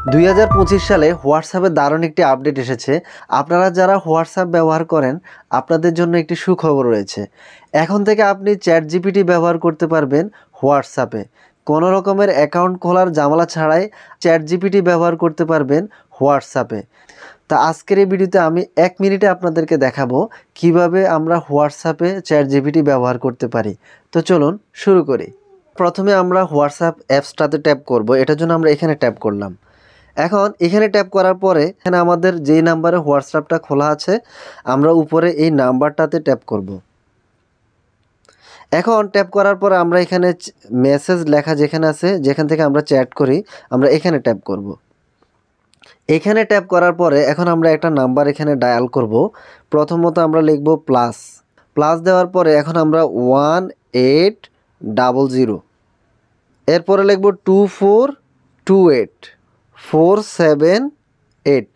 2025 সালে হোয়াটসঅ্যাপে দারুণ একটি আপডেট এসেছে। আপনারা যারা হোয়াটসঅ্যাপ ব্যবহার করেন আপনাদের জন্য একটি সুখবর রয়েছে। এখন থেকে আপনি চ্যাট জিপিটি ব্যবহার করতে পারবেন হোয়াটসঅ্যাপে। কোনো রকমের অ্যাকাউন্ট খোলার ঝামেলা ছাড়াই চ্যাট জিপিটি ব্যবহার করতে পারবেন হোয়াটসঅ্যাপে। তা আজকের এই ভিডিওতে আমি 1 মিনিটে আপনাদেরকে দেখাবো কিভাবে আমরা হোয়াটসঅ্যাপে চ্যাট জিপিটি ব্যবহার করতে পারি। তো চলুন শুরু করি। প্রথমে আমরা হোয়াটসঅ্যাপ অ্যাপসটাতে ট্যাপ করব। এটার জন্য আমরা এখানে ট্যাপ করলাম। এখন এখানে ট্যাপ করার পরে এখানে আমাদের যেই নাম্বারে হোয়াটসঅ্যাপটা খোলা আছে আমরা উপরে এই নাম্বারটাতে ট্যাপ করব। এখন ট্যাপ করার পরে আমরা এখানে মেসেজ লেখা যেখানে আছে, যেখান থেকে আমরা চ্যাট করি, আমরা এখানে ট্যাপ করব। এখানে ট্যাপ করার পরে এখন আমরা একটা নাম্বার এখানে ডায়াল করব। প্রথমত আমরা লিখব প্লাস দেওয়ার পরে এখন আমরা 1800, এরপরে লিখব 24284778।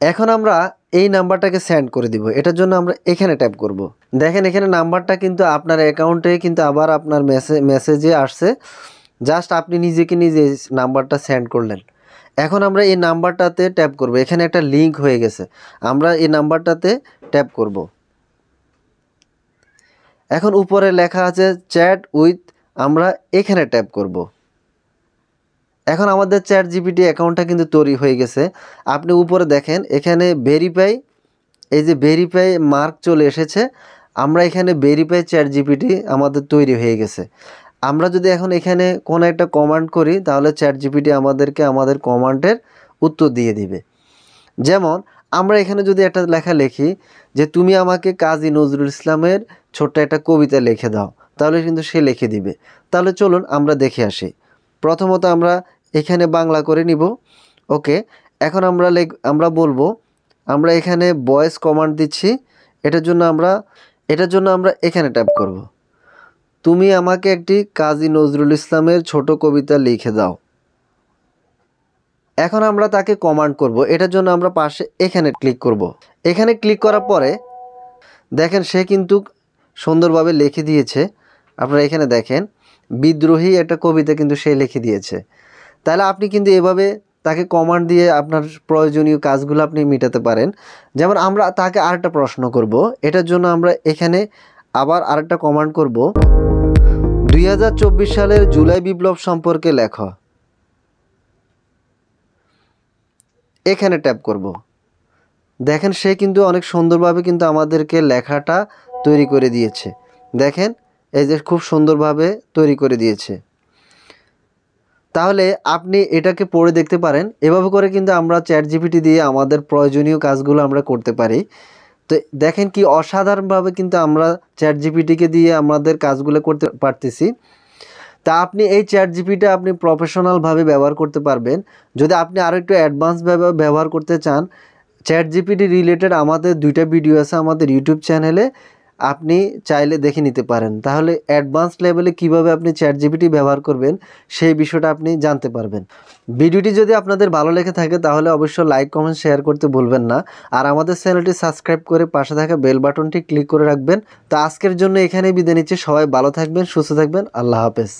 এখন আমরা এই নাম্বারটাকে সেন্ড করে দিব। এটার জন্য আমরা এখানে ট্যাপ করব। দেখেন এখানে নাম্বারটা কিন্তু আপনার অ্যাকাউন্টে কিন্তু আবার আপনার মেসেজে আসছে। জাস্ট আপনি নিজেকে নিজে নাম্বারটা সেন্ড করলেন। এখন আমরা এই নাম্বারটাতে ট্যাপ করব। এখানে একটা লিঙ্ক হয়ে গেছে, আমরা এই নাম্বারটাতে ট্যাপ করব। এখন উপরে লেখা আছে চ্যাট উইথ, আমরা এখানে ট্যাপ করব। এখন আমাদের চ্যাট জিপিটি অ্যাকাউন্টটা কিন্তু তৈরি হয়ে গেছে। আপনি উপরে দেখেন এখানে ভেরিফাই, এই যে ভেরিফাই মার্ক চলে এসেছে। আমরা এখানে ভেরিফাই চ্যাট জিপিটি আমাদের তৈরি হয়ে গেছে। আমরা যদি এখন এখানে কোনো একটা কমান্ড করি তাহলে চ্যাট জিপিটি আমাদেরকে আমাদের কমান্ডের উত্তর দিয়ে দিবে। যেমন আমরা এখানে যদি একটা লেখা লিখি যে তুমি আমাকে কাজী নজরুল ইসলামের ছোট্ট একটা কবিতা লিখে দাও, তাহলে কিন্তু সে লিখে দিবে। তাহলে চলুন আমরা দেখে আসি। প্রথমত আমরা এখানে বাংলা করে নিব। ওকে, এখন আমরা বলবো, আমরা এখানে ভয়েস কমান্ড দিচ্ছি। এটার জন্য আমরা এখানে ট্যাপ করব। তুমি আমাকে একটি কাজী নজরুল ইসলামের ছোট কবিতা লিখে দাও। এখন আমরা তাকে কমান্ড করব। এটার জন্য আমরা পাশে এখানে ক্লিক করব। এখানে ক্লিক করার পরে দেখেন সে কিন্তু সুন্দরভাবে লিখে দিয়েছে। আপনারা এখানে দেখেন বিদ্রোহী একটা কবিতা কিন্তু সে লিখে দিয়েছে। তাহলে আপনি কিন্তু এভাবে তাকে কমান্ড দিয়ে আপনার প্রয়োজনীয় কাজগুলো আপনি মেটাতে পারেন। যেমন আমরা তাকে আরেকটা প্রশ্ন করব। এটার জন্য আমরা এখানে আবার আরেকটা কমান্ড করব, 2024 সালের জুলাই বিপ্লব সম্পর্কে লেখ। এখানে ট্যাপ করব। দেখেন সে কিন্তু অনেক সুন্দরভাবে কিন্তু আমাদেরকে লেখাটা তৈরি করে দিয়েছে। দেখেন এই যে খুব সুন্দরভাবে তৈরি করে দিয়েছে। তাহলে আপনি এটাকে পড়ে দেখতে পারেন। এভাবে করে কিন্তু আমরা চ্যাট জিপিটি দিয়ে আমাদের প্রয়োজনীয় কাজগুলো আমরা করতে পারি। তো দেখেন কি অসাধারণভাবে কিন্তু আমরা চ্যাট জিপিটিকে দিয়ে আমাদের কাজগুলো করতে পারতেছি। তা আপনি এই চ্যাট জিপিটি আপনি প্রফেশনালভাবে ব্যবহার করতে পারবেন। যদি আপনি আরও একটু অ্যাডভান্সভাবে ব্যবহার করতে চান, চ্যাট জিপিটি রিলেটেড আমাদের 2টা ভিডিও আছে আমাদের ইউটিউব চ্যানেলে, আপনি চাইলে দেখে নিতে পারেন। তাহলে অ্যাডভান্স লেভেলে কিভাবে আপনি চ্যাট জিপিটি ব্যবহার করবেন সেই বিষয়টা আপনি জানতে পারবেন। ভিডিওটি যদি আপনাদের ভালো লেগে থাকে তাহলে অবশ্যই লাইক, কমেন্ট, শেয়ার করতে ভুলবেন না। আর আমাদের চ্যানেলটি সাবস্ক্রাইব করে পাশে থাকা বেল বাটনটি ক্লিক করে রাখবেন। তো আজকের জন্য এখানেই বিদায় নিচ্ছি। সবাই ভালো থাকবেন, সুস্থ থাকবেন। আল্লাহ হাফেজ।